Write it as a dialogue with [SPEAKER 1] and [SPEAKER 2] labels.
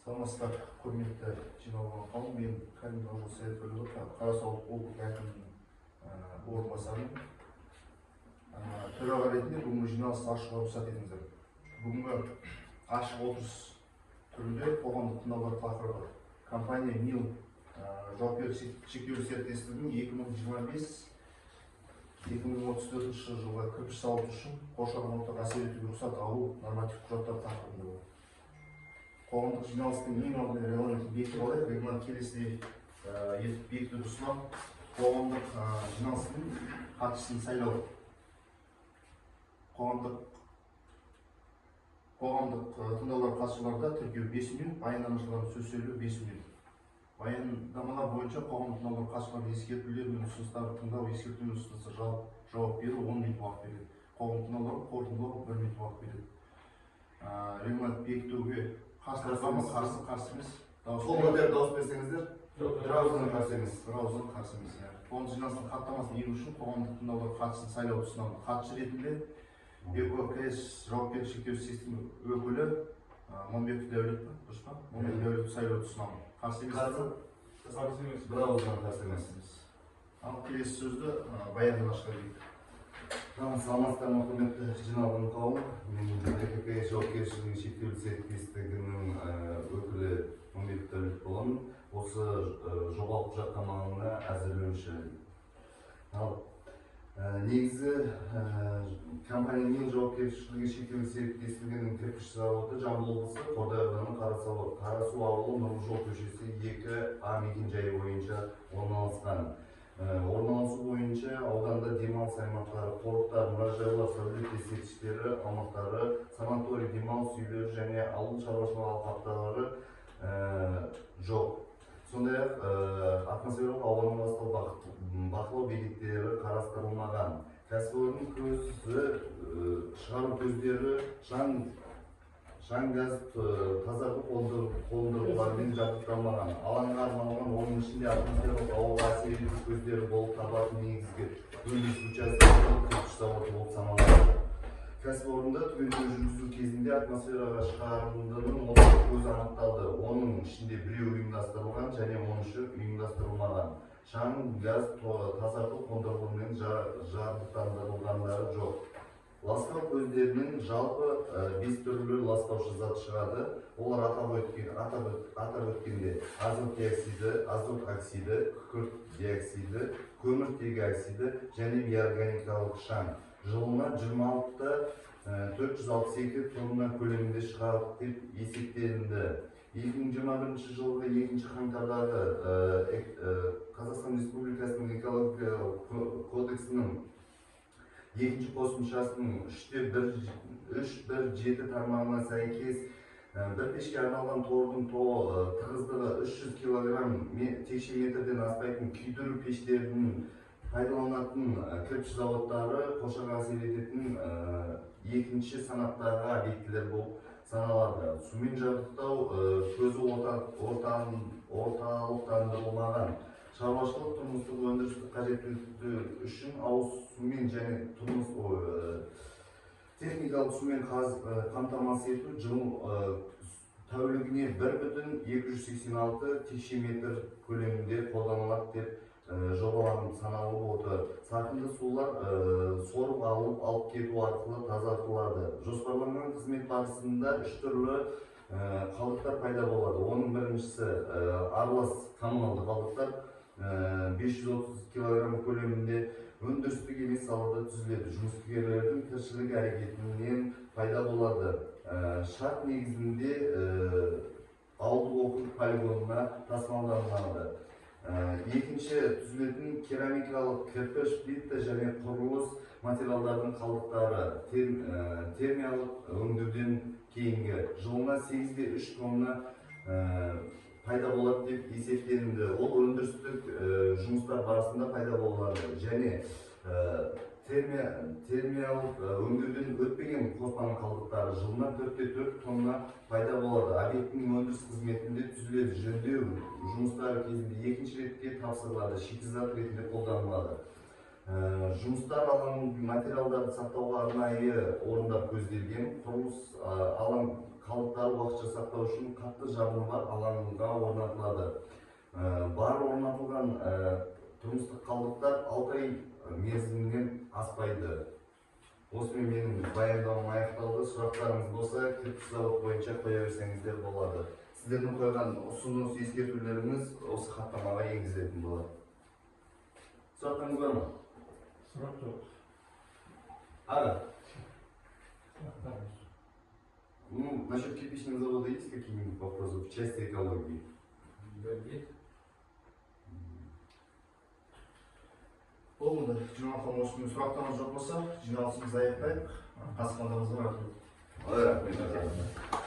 [SPEAKER 1] Саламатсыздар, құрметті жиналған қауым. Мен Кәлімов Олжас Саятқалиұлы, Қарасу облыстық әкімінің орынбасарымын. Төраға ретінде бүгінгі жиналысты ашуға рұқсат етіңіздер. Бүгінгі ашық отырыс түрінде қоғамдық тыңдаулар тақырыбы компания МИЛ жауапкершілігі шектеулі серіктестігінің 2025-2034 жылға кірпіш зауыты үшін қоршаған ортаға әсер етуге рұқсат алу нормативтік құжаттар тақырыбында болады. Қоғамдық жиналыстың ең алдымен регламентін бекітіп алайық. Регламент келесідей етіп бекітуді ұсынамын. Қоғамдық жиналыстың хатшысын сайлау. Қоғамдық тыңдаулар қатысушыларда тіркеу 5 минут, баяндамашылардың сөз сөйлеу 5 минут. Баяндамалар бойынша қоғамдық тыңдаулар қатысушылардың ескертулер мен ұсыныстарды тыңдау, ескерту мен ұсыныстар жауап беру 10 минут уақыт береді. Қоғамдық тыңдаулар қорытындылау 1 минут уақыт береді. Регламент бекітуге қарсы емес.
[SPEAKER 2] Дауыс берсеңіздер. Бірауыздан қарсы емес.
[SPEAKER 1] Қоғамдық жиналыстың хаттамасын енгізу үшін қоғамдық тыңдаулар хатшысын сайлауды ұсынамын. Хатшы ретінде БККС жауапкершілігі шектеулі серіктестігінің өкілі Момбеков Дәулет, дұрыс па? Момбеков Дәулетті сайлауды ұсынамын. Қарсы емес.
[SPEAKER 2] Бірауыздан қарсы емес.
[SPEAKER 1] Ал келесі сөзді баяндамашыға берейік.
[SPEAKER 2] Саламатсыздар, құрметті жиналған қауым. Мен БККС жауапкершілігі шектеулі серіктестігінің өкілі Момбеков Дәулет боламын. Осы жобалық құжаттаманы әзірлеуші. Негізі компания МИЛ жауапкершілігі шектеулі серіктестігінің кірпіш зауыты Жамбыл облысы Қордай ауданы Қарасу ауылы Нұрлы жол көшесі 2А мекенжайы бойынша орналасқан. Орналасу бойынша ауданда демалыс аймақтары, қорықтар, мұражайлар, сәулет ескерткіштері аумақтары, санаторий, демалыс үйлері және ауыл шаруашылығы алқаптары жоқ. Сондай-ақ атмосфералық ауаны бақылау бекеттері қарастырылмаған. Кәсіпорынның шығару көздері шаң газ тазарту қондырғыларымен жабдықталмаған. Алаңға арналған, оның ішінде атмосфералық ауаға әсер ету көздері болып табылатын негізгі өндіріс учаскесі кірпіш зауыты болып саналады. Кәсіпорында түгендеу жүргізу кезінде атмосфераға шығарындының 30 көзі анықталды. Оның ішінде біреу ұйымдастырылған және 13-і ұйымдастырылмаған. Шаң газ тазарту қондырғыларымен жабдықталғандары жоқ. Ластау көздерінің жалпы 5 түрлі ластаушы зат шығады. Олар атап өткенде азот диоксиді, азот оксиді, күкірт диоксиді, көміртегі оксиді және бейорганикалық шаң. Жылына 26-462 тонна көлемінде шығарып деп есептелінді. 2021 жылғы 2 қаңтардағы Қазақстан Республикасының экологиялық кодексінің 2 қосымшасының 3.1.7 тармағына сәйкес бір пешке арналған тордың тығыздығы 300 кг текше метрден аспайтын күйдіру пештерінің пайдаланатын кірпіш зауыттары қоршаған әсер ететін екінші санаттағы объектілер болып саналады. Сумен жабдықтау көзі орталықтандырылмаған. Шаруашылық тұрмыстық өндірістік қажеттілігі үшін ауыз сумен және техникалық сумен қамтамасыз ету жыл тәулігіне 1,286 текше метр көлемінде қолданылады деп жобаланып саналып отыр. Сарқынды сулар сорып алып кету арқылы тазартылады. Жоспарланған қызмет барысында 3 түрлі қалдықтар пайда болады. Оның біріншісі аралас коммуналды қалдықтар 530 кг көлемінде өндірістік емес салада түзіледі. Жұмыскерлердің тіршілік әрекетінен пайда болады. Шарт негізінде ауылдық округ полигонына тасымалданады. Екінші түзілетін керамикалық кірпіш, плита және құрылыс материалдардың қалдықтары термиялық өңдеуден кейінгі жылына 8-3 тонна пайда болады деп есептелінді. Ол өндірістік жұмыстар барысында пайда болады және термиялық өңдеуден өтпеген қоспаның қалдықтары жылына 4-4 тонна пайда болады. Объектінің өндіріс қызметінде түзіледі. Жөндеу жұмыстары кезінде екінші ретке тапсырылады, шикізат ретінде қолданылады. Жұмыстар алаңының материалдарды сақтауға арнайы орындар көзделген. Құрылыс алаң қалдықтарды уақытша сақтау үшін қатты жабыны бар алаңға орнатылады. Бар орнатылған тұрмыстық қалдықтар 6 ай мерзімінен аспайды. Осымен менің баяндауым аяқталды. Сұрақтарыңыз болса, кірпіш завод бойынша қоя берсеңіздер болады. Сіздердің қойған ұсыныс ескертулеріңіз осы хаттамаға енгізілетін болады. Сұрақтарыңыз бар ма?
[SPEAKER 3] Сұрақ жоқ.
[SPEAKER 2] Аға. Ну, насчет кирпичного завода есть какие-нибудь вопросы в части экологии?
[SPEAKER 3] Да, есть.
[SPEAKER 1] Болмады. Жиналған осымен сұрақтарыңыз жоқ болса, жиналысымызды аяқтайық. Қасымда рахмет.
[SPEAKER 2] Рахмет.